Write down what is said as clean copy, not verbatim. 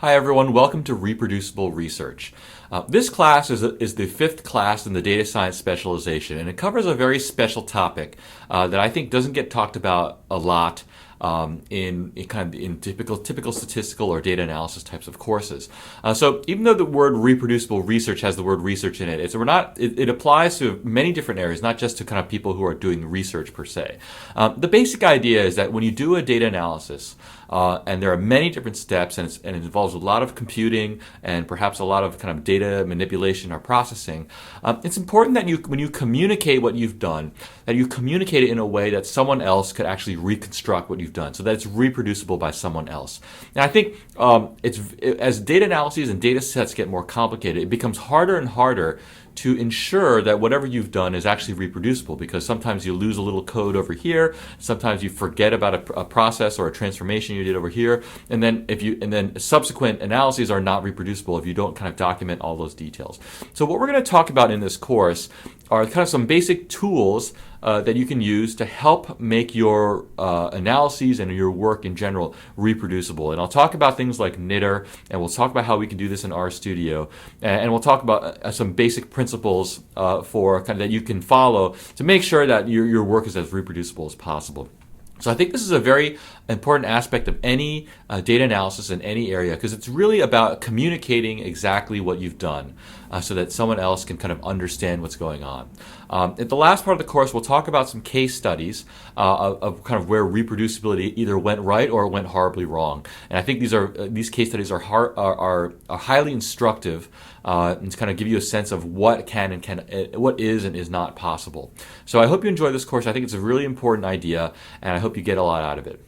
Hi everyone, welcome to Reproducible Research. This class is the fifth class in the data science specialization, and it covers a very special topic that I think doesn't get talked about a lot in typical statistical or data analysis types of courses. So even though the word reproducible research has the word research in it, it applies to many different areas, not just to kind of people who are doing research per se. The basic idea is that when you do a data analysis, and there are many different steps, and it involves a lot of computing and perhaps a lot of kind of data manipulation or processing. It's important that when you communicate what you've done, that you communicate it in a way that someone else could actually reconstruct what you've done, so that it's reproducible by someone else. And I think as data analyses and data sets get more complicated, it becomes harder and harder to ensure that whatever you've done is actually reproducible, because sometimes you lose a little code over here, sometimes you forget about a process or a transformation you did over here, and then subsequent analyses are not reproducible if you don't kind of document all those details. So what we're going to talk about in this course are kind of some basic tools that you can use to help make your analyses and your work in general reproducible. And I'll talk about things like knitr, and we'll talk about how we can do this in RStudio, and we'll talk about some basic principles for kind of that you can follow to make sure that your work is as reproducible as possible. So I think this is a very important aspect of any data analysis in any area, because it's really about communicating exactly what you've done so that someone else can kind of understand what's going on. At the last part of the course, we'll talk about some case studies of kind of where reproducibility either went right or went horribly wrong. And I think these case studies are highly instructive and to kind of give you a sense of what what is and is not possible. So I hope you enjoy this course. I think it's a really important idea, and I hope you get a lot out of it.